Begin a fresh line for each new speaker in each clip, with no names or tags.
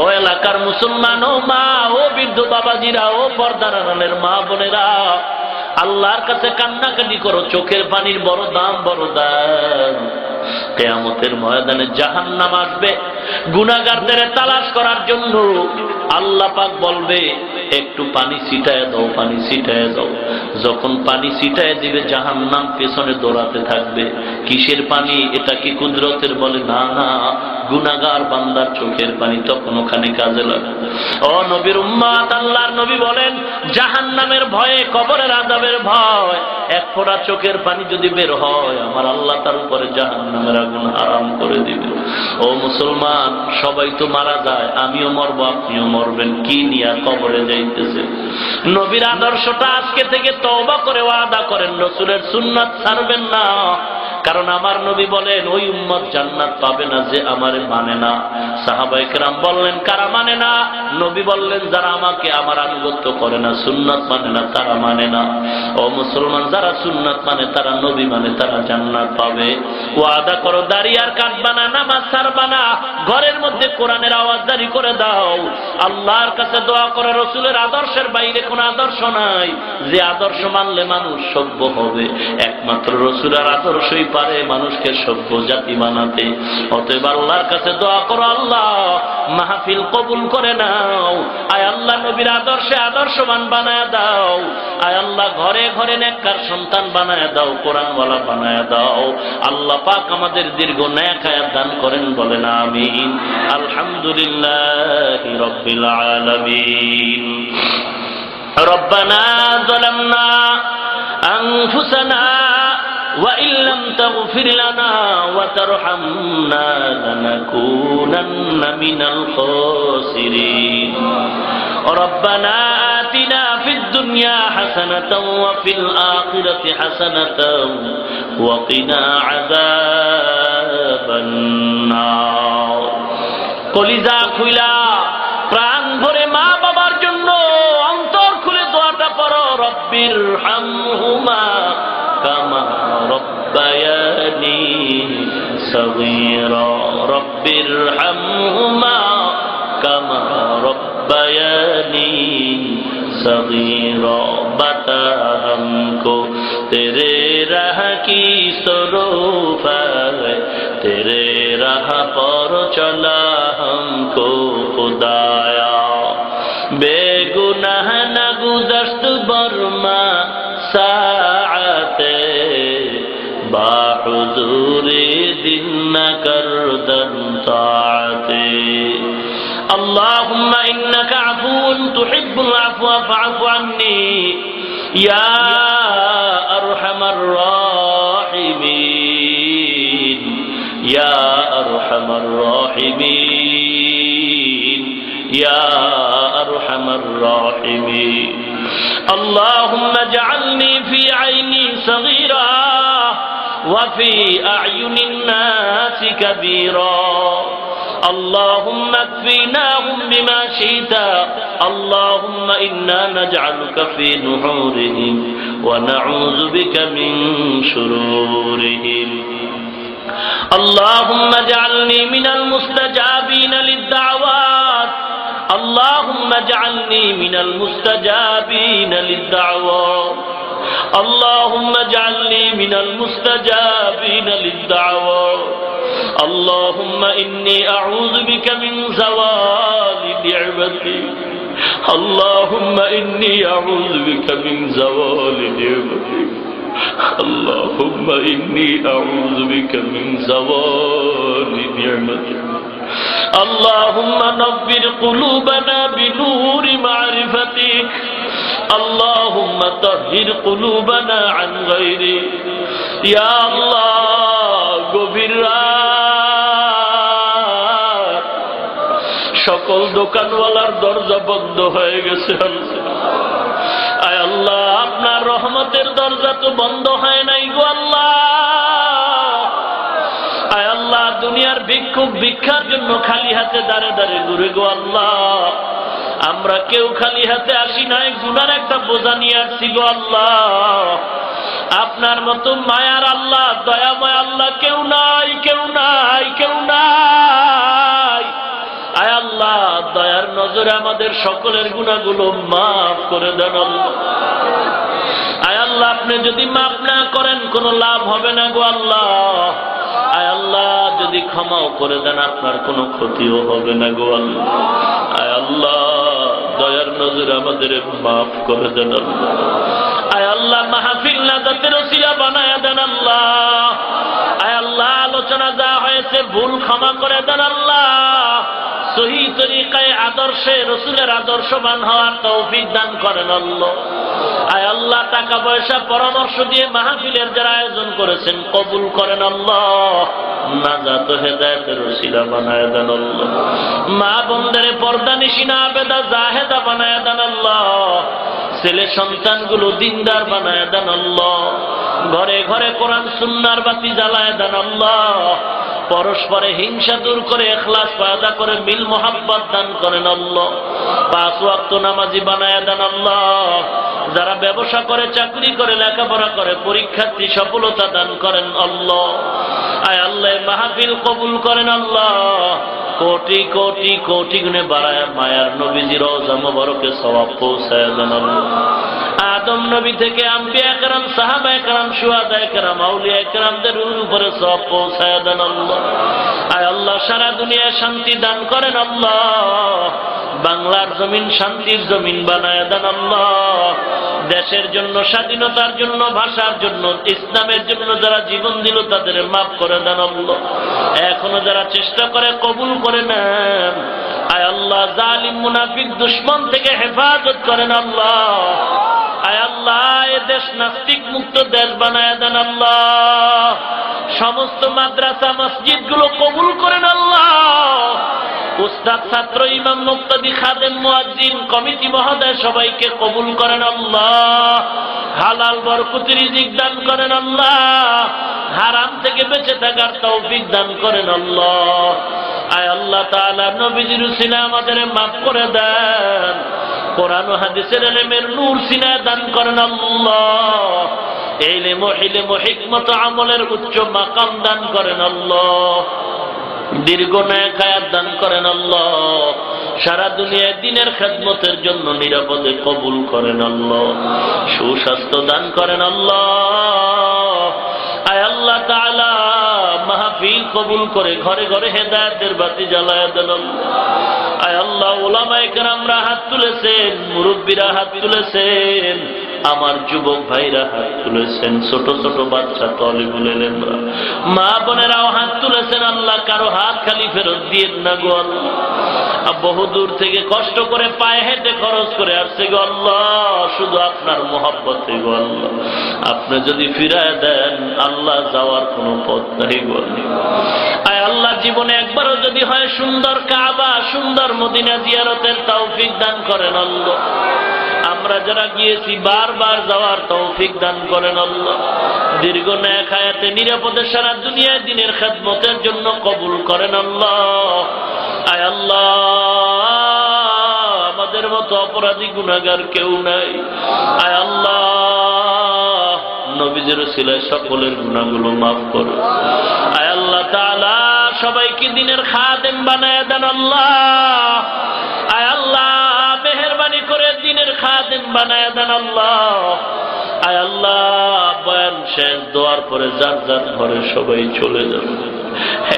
ও এলাকার মুসলমান, ও মা, ও বৃদ্ধ বাবাজিরা, ও পর্দার আড়ালের মা বোনেরা, আল্লাহর কাছে কান্নাকাটি করো। চোখের পানির বড় দাম, বড় দাম। কিয়ামতের ময়দানে জাহান্নাম আসবে গুনাহগারদের তালাশ করার জন্য। আল্লাহ পাক বলবে, একটু পানি ছিটায় দাও, পানি ছিটায় দাও। যখন পানি ছিটায় দিবে, জাহান্নাম পেছনে দৌড়াতে থাকবে। কিসের পানি? এটা কি কুদরতের? বলে না, না, গুনাহগার বান্দার চোখের পানি। তখন ওখানে কাজে লাগে। ও নবীর উম্মত, আল্লাহর নবী বলেন, জাহান্নামের ভয়ে, কবরের আযাবের ভয়, এক ফোঁটা চোখের পানি যদি বের হয়, আমার আল্লাহ তার উপরে জাহান্নামের আগুন হারাম করে দিবে। ও মুসলমান, সবাই তো মারা যায়, আমিও মরবো, আপনিও মরবেন। কি নিয়ে কবরে যাইতেছে? নবীর আদর্শটা আজকে থেকে তওবা করে ওয়াদা করেন, রাসূলের সুন্নাত ছাড়বেন না। কারণ আমার নবী বলেন, ওই উম্মত জান্নাত পাবে না যে আমারে মানে না। সাহাবায়ে কেরাম বললেন, কারা মানে না? নবী বললেন, যারা আমাকে, আমার আনুগত্য করে না, সুন্নাত মানে না, তারা মানে না। ও মুসলমান, যারা সুন্নাত মানে, তারা নবী মানে, তারা জান্নাত পাবে। ওয়াদা করো, দাড়ি আর কাটবা না, নামাজ ছাড়বা না, ঘরের মধ্যে কোরআনের আওয়াজ জারি করে দাও। আল্লাহর কাছে দোয়া করে, রাসূলের আদর্শের বাইরে কোনো আদর্শ নাই। যে আদর্শ মানলে মানুষ সভ্য হবে, একমাত্র রাসূলের আদর্শই পারে মানুষকে সভ্য জাতি বানাতে। অতএব আল্লাহর কাছে দোয়া করো, আল্লাহ মাহফিল কবুল করে নাও। আয় আল্লাহ, নবীর আদর্শে আদর্শবান বানায় দাও। আয় আল্লাহ, ঘরে ঘরে নেককার সন্তান বানায় দাও, কোরআনওয়ালা বানায় দাও। আল্লাহ পাক আমাদের দীর্ঘ নেক হায়াত দান করেন, বলেন আমিন। আলহামদুলিল্লাহি রাব্বিল আলামিন। রব্বানা যালামনা আনফুসানা وإن لم تغفر لنا وترحمنا لنكونن من الخاسرين ربنا آتنا في الدنيا حسنة وفي الآخرة حسنة وقنا عذاب النار কলিজা খুইলা প্রাণ ভরে মা বাবার জন্য অন্তর খুলে দোয়াটা পড়ো, রব্বির হামহুমা কামা রব্বায়ানি সগীরা রব্বির হামহুমা কামা রব্বায়ানি সগীরা বতা हमको तेरे राह की सरूफ है तेरे राह पर चला हमको खुदाया बेगुनाह न गुज़श्त बरमा साअते बाहुज़ूरी दिन न करदम ताअते اللهم إنك عفو تحب العفو فاعف عني يا أرحم الراحمين يا أرحم الراحمين يا أرحم الراحمين اللهم اجعلني في عيني صغيرا وفي أعين الناس كبيرا اللهم اكفيناهم بما شئت اللهم إنا نجعلك في نحورهم ونعوذ بك من شرورهم اللهم اجعلني من المستجابين للدعوات اللهم اجعلني من المستجابين للدعوات اللهم اجعلني من المستجابين للدعوات اللهم إني أعوذ بك من زوال نعمتك اللهم إني أعوذ بك من زوال نعمتك اللهم إني أعوذ بك من زوال نعمتك اللهم نور قلوبنا بنور معرفتك اللهم طهر قلوبنا عن غيرك يا الله গভীর রাত সকল দোকানওয়ালার দরজা বন্ধ হয়ে গেছে আয় আল্লাহ আপনার রহমতের দরজা তো বন্ধ হয় নাই গো আল্লাহ আয় আল্লাহ দুনিয়ার ভিক্ষুক ভিক্ষার জন্য খালি হাতে দাঁড়ে দাঁড়ে ঘুরে গো আল্লাহ আমরা কেউ খালি হাতে আসি নাই গুনার একটা বোঝা নিয়ে আসছি গো আল্লাহ আপনার মতো মায়ার আল্লাহ দয়াময় আল্লাহ কেউ নাই কেউ নাই কেউ নাই আয় আল্লাহ আল্লাহ দয়ার নজরে আমাদের সকলের গুনাহগুলো মাফ করে দেন আল্লাহ। আয় আল্লাহ আপনি যদি মাফ না করেন কোনো লাভ হবে না গো আল্লাহ। আয় আল্লাহ যদি ক্ষমাও করে দেন আপনার কোনো ক্ষতিও হবে না গো আল্লাহ। আয় আল্লাহ দয়ার নজরে আমাদের মাফ করে দেন আল্লাহ। আয় আল্লাহ মাহফিল নাজাতের ওসিলা বানায়া দেন আল্লাহ। আয় আল্লাহ আলোচনা যা হয়েছে ভুল ক্ষমা করে দেন আল্লাহ। সহি তরিকায় আদর্শে রসুলের আদর্শবান হওয়ার তৌফিক দান করেন আল্লাহ। আয় আল্লাহ টাকা পয়সা পরামর্শ দিয়ে মাহফিলের যারা আয়োজন করেছেন কবুল করেন আল্লাহ। নাজাত ও হেদায়েতের ওসিলা বানায়া দেন আল্লাহ। মা বোনদের পর্দা নিশিনা আবেদা জাহেদা বানায়া দেন আল্লাহ। ছেলে সন্তানগুলো দিনদার বানায়া দেন আল্লাহ। ঘরে ঘরে কোরআন সুন্নাহর বাতি জ্বালায়া দেন আল্লাহ। পরস্পরে হিংসা দূর করে ইখলাস পয়দা করে মিল মোহাব্বত দান করেন আল্লাহ। 5 ওয়াক্ত নামাজি বানায়া দেন আল্লাহ। যারা ব্যবসা করে চাকরি করে লেখাপড়া করে পরীক্ষার্থী সফলতা দান করেন আল্লাহ। আয় আল্লাহ মাহফিল কবুল করেন আল্লাহ। কোটি কোটি কোটি গুণে বাড়ায় মায়ার নবীজি রওজা মুবারকে সওয়াব পৌঁছায় দেন আল্লাহ। আদম নবী থেকে আম্বিয়া کرام সাহাবা کرام শুহাদা کرام আউলিয়া کرامদের উপরে সওয়াব পৌঁছায় দেন আল্লাহ। আয় আল্লাহ সারা দুনিয়ায় শান্তি দান করেন আল্লাহ। বাংলার জমিন শান্তির জমিন বানায় দেন আল্লাহ। দেশের জন্য স্বাধীনতার জন্য ভাষার জন্য ইসলামের জন্য যারা জীবন দিল তাদের মাফ করে দেন আল্লাহ। এখনো যারা চেষ্টা করে কবুল করে নেন। আয় আল্লাহ জালিম মুনাফিক দুশমন থেকে হেফাজত করেন আল্লাহ। আয় আল্লাহ এ দেশ নাস্তিক মুক্ত দেশ বানায় দেন আল্লাহ। সমস্ত মাদ্রাসা মসজিদ গুলো কবুল করেন আল্লাহ। উস্তাদ ছাত্র ইমাম মুক্তাদি খাদেম মুয়াজ্জিন কমিটি মহোদয় সবাইকে কবুল করেন আল্লাহ। হালাল বরকতি রিজিক দান করেন আল্লাহ। হারাম থেকে বেঁচে থাকার তৌফিক দান করেন আল্লাহ। আয় আল্লাহ তাআলা নবীজির উসিলা আমাদের মাফ করে দেন। কোরআন ও হাদিসের ইলমের নূর সিনায় দান করেন আল্লাহ। ইলম ও হিকমত আমলের উচ্চ মাকাম দান করেন আল্লাহ। দীর্ঘ নেক হায়াত দান করেন আল্লাহ। সারা দুনিয়ায় দ্বীনের খেদমতের জন্য নিরাপদে কবুল করেন আল্লাহ। সুস্বাস্থ্য দান করেন আল্লাহ। আয় আল্লাহ তাআলা মাহফিল কবুল করে ঘরে ঘরে হেদায়েতের বাতি জ্বালায়া দেন আল্লাহ। আয় আল্লাহ উলামায়ে কেরামরা হাত তুলেছেন, মুরব্বীরা হাত তুলেছেন, আমার যুবক ভাইরা হাত তুলেছেন, ছোট ছোট বাচ্চা তালিবুল ইলমরা মা বোনেরাও হাত তুলেছেন। আল্লাহ কারো হাত খালি ফেরত দিয়েন না গো আল্লাহ। বহু দূর থেকে কষ্ট করে পায়ে হেঁটে খরচ করে আসছে গো আল্লাহ শুধু আপনার মহব্বতে গো আল্লাহ। আপনি যদি ফিরায় দেন আল্লাহ যাওয়ার কোনো পথ নাই গো আল্লাহ। আয় আল্লাহ জীবনে একবারও যদি হয় সুন্দর কাবা সুন্দর মদিনা জিয়ারতের তৌফিক দান করেন আল্লাহ। আমরা যারা গিয়েছি বারবার যাওয়ার তৌফিক দান করেন আল্লাহ। দীর্ঘ নেক হায়াতে নিরাপদে সারা দুনিয়ায় দ্বীনের খেদমতের জন্য কবুল করেন আল্লাহ। আয় আল্লাহ আমাদের মতো অপরাধী গুনাহগার কেউ নাই। আয় আল্লাহ নবীজির উসিলায় সকলের গুনাহগুলো মাফ করো। আয় আল্লাহ তাআলা সবাইকে দ্বীনের খাদেম বানায় দেন আল্লাহ। আয় আল্লাহ মেহেরবানি করে দ্বীনের খাদেম বানায় দেন আল্লাহ। আয় আল্লাহ বয়ান শেষ দোয়ার পরে যার যার ঘরে সবাই চলে যাবে।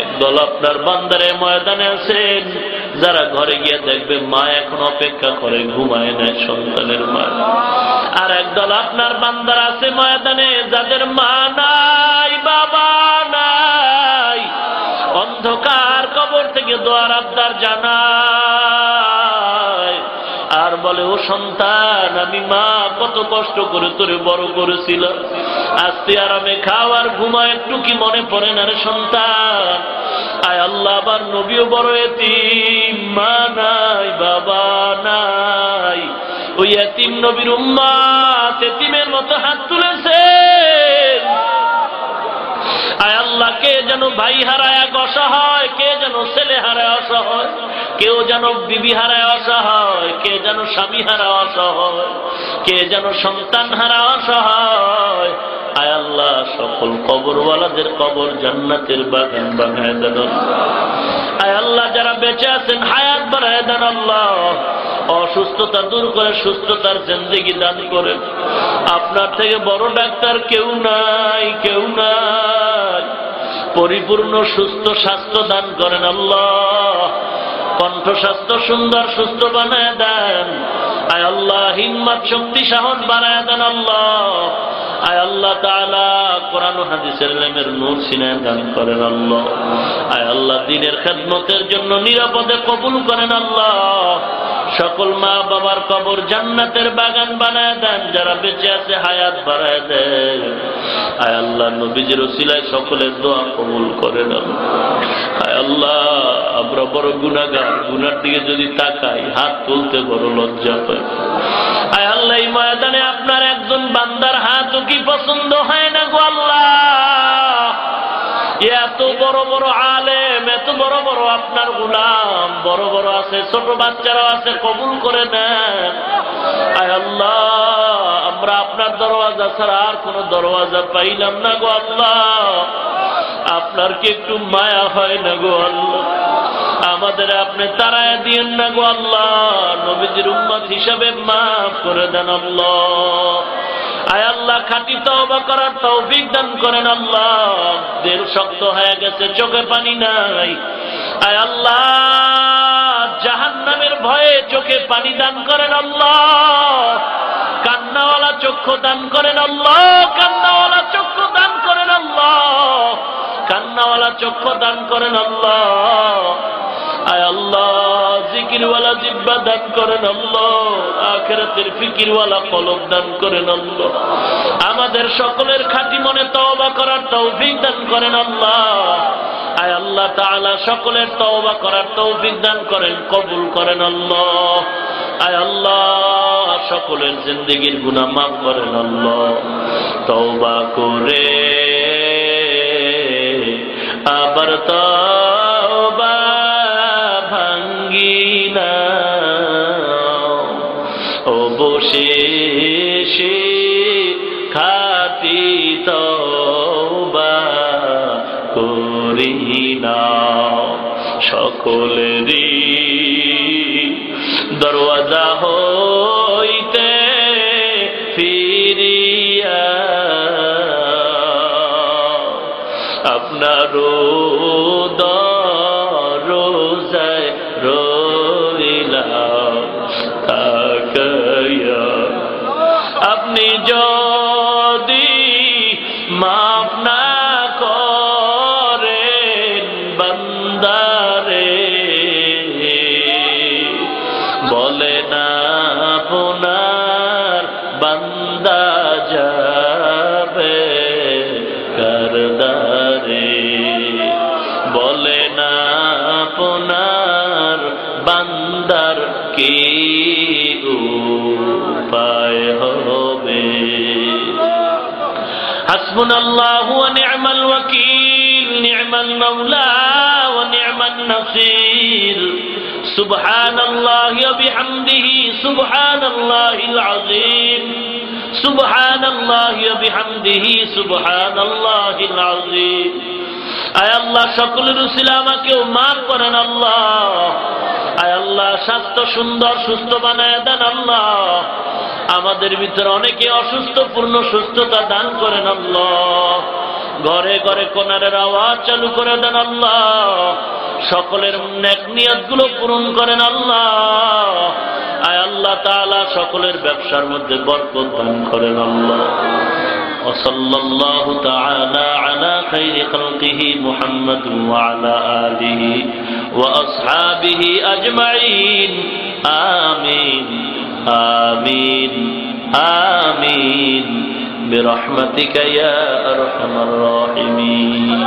একদল আপনার বান্দারে ময়দানে আছেন যারা ঘরে গিয়ে দেখবে মা এখন অপেক্ষা করে ঘুমায় নেয় সন্তানের মা। আর একদল আপনার বান্দার আছে ময়দানে যাদের মা নাই বাবা নাই, অন্ধকার কবর থেকে দোয়ার আবদার জানায় আর বলে ও সন্তান আমি মা কত কষ্ট করে তোরে বড় করেছিলাম, আজকে আরামে খাওয়ার ঘুমায় একটু কি মনে পড়ে না রে সন্তান। আয় আল্লাহ আবার নবীও বড় এতিম, মা নাই বাবা নাই, ওই এতিম নবীর উম্মত এতিমের মতো হাত তুলেছেন। আয় আল্লাহ কে যেন ভাই হারায় অসহায়, কে যেন ছেলে হারায় অসহায়, কেউ যেন বিবি হারায় অসহায়, কে যেন স্বামী হারা অসহায়, কে যেন সন্তান হারা অসহায়। আয় আল্লাহ সকল কবরওয়ালাদের কবর জান্নাতের বাগান বানায় দেন। আয় আল্লাহ যারা বেঁচে আছেন হায়াত বাড়ায় দেন আল্লাহ, অসুস্থতা দূর করে সুস্থতার জিন্দেগি দান করেন। আপনার থেকে বড় ডাক্তার কেউ নাই, কেউ নাই। পরিপূর্ণ সুস্থ স্বাস্থ্য দান করেন আল্লাহ, কণ্ঠ স্বাস্থ্য সুন্দর সুস্থ বানায় দেন। আয় আল্লাহ হিম্মত শক্তি সাহস বাড়ায় দেন আল্লাহ। আয় আল্লাহ তাআলা কোরআন ও হাদিসের ইলমের নূর সিনায় দান করেন আল্লাহ। আয় আল্লাহ দ্বীনের খেদমতের জন্য নিরাপদে কবুল করেন আল্লাহ। সকল মা বাবার কবর জান্নাতের বাগান বানায় দেন, যারা বেঁচে আছে হায়াত বাড়ায় দেন। আয় আল্লাহ নবীজির ওসিলায় সকলের দোয়া কবুল করেন আল্লাহ। আয় আল্লাহ আমরা বড় গুনাহগার, গুনার দিকে যদি তাকাই হাত তুলতে বড় লজ্জা পাই। আয় আল্লাহ এই ময়দানে আপনার একজন বান্দার হাতও কি পছন্দ হয় না গো আল্লাহ? এত বড় বড় আলেম, এত বড় বড় আপনার গোলাম, বড় বড় আছে, ছোট বাচ্চারাও আছে, কবুল করে নেন। আয় আল্লাহ আমরা আপনার দরওয়াজা ছাড়া আর কোন দরওয়াজা পাইলাম না গো আল্লাহ। আপনার কি একটু মায়া হয় না গো আল্লাহ? আমাদের আপনি তারায় দিয়েন না গো আল্লাহ। নবীজির উম্মত হিসাবে মাফ করে দেন আল্লাহ। আয় আল্লাহ খাঁটি তওবা করার তৌফিক দান করেন আল্লাহ। দিল শক্ত হয়ে গেছে, চোখে পানি নাই। আয় আল্লাহ জাহান্নামের ভয়ে চোখে পানি দান করেন আল্লাহ। কান্নাওয়ালা চক্ষু দান করেন আল্লাহ, কান্নাওয়ালা চক্ষু দান করেন আল্লাহ, কান্নাওয়ালা চক্ষু দান করেন আল্লাহ। আয় আল্লাহ জিকিরওয়ালা জিহ্বা দান করেন আল্লাহ, আখিরাতের ফিকিরওয়ালা কলব দান করেন আল্লাহ। আমাদের সকলের খাঁটি মনে তওবা করার তৌফিক দান করেন আল্লাহ। আয় আল্লাহ তাআলা সকলের তওবা করার তৌফিক দান করেন, কবুল করেন আল্লাহ। আয় আল্লাহ সকলের জিন্দেগির গুনাহ মাফ করেন আল্লাহ। তওবা করে আবার তওবা ভাঙ্গিনা অবশেষে খাঁটি তওবা করিনা। সকলেরই দরওয়াজা হইতে ফিরিয়া আপনার দরজায় রইলাম তাকায়া। আপনি যদি মাফ না করেন বান্দারে, বলে না আপনার বান্দা যাবে কারদারে, বলে না আপনার বান্দার কি উপায় হবে। হাসবুনাল্লাহু ওয়া নি'মাল ওয়াকিল, নি'মাল মাওলা ওয়া নি'মান নাসির। সুবহানাল্লাহি ওয়া বিহামদিহি সুবহানাল্লাহিল আযীম, সুবহানাল্লাহি ওয়া বিহামদিহি সুবহানাল্লাহিল আযীম। আয় আল্লাহ সকলের উসিলা আমাকেও মাফ করেন আল্লাহ। আয় আল্লাহ স্বাস্থ্য সুন্দর সুস্থ বানায় দেন আল্লাহ। আমাদের ভিতরে অনেকে অসুস্থ, পূর্ণ সুস্থতা দান করেন আল্লাহ। ঘরে ঘরে কোনারের আওয়াজ চালু করে দেন আল্লাহ। সকলের নেক নিয়তগুলো পূরণ করেন আল্লাহ। আয় আল্লাহ তাআলা সকলের ব্যবসার মধ্যে বরকত দান করেন আল্লাহ। وصلى الله تعالى على خير خلقه محمد وعلى آله وأصحابه أجمعين آمين آمين آمين برحمتك يا أرحم الراحمين.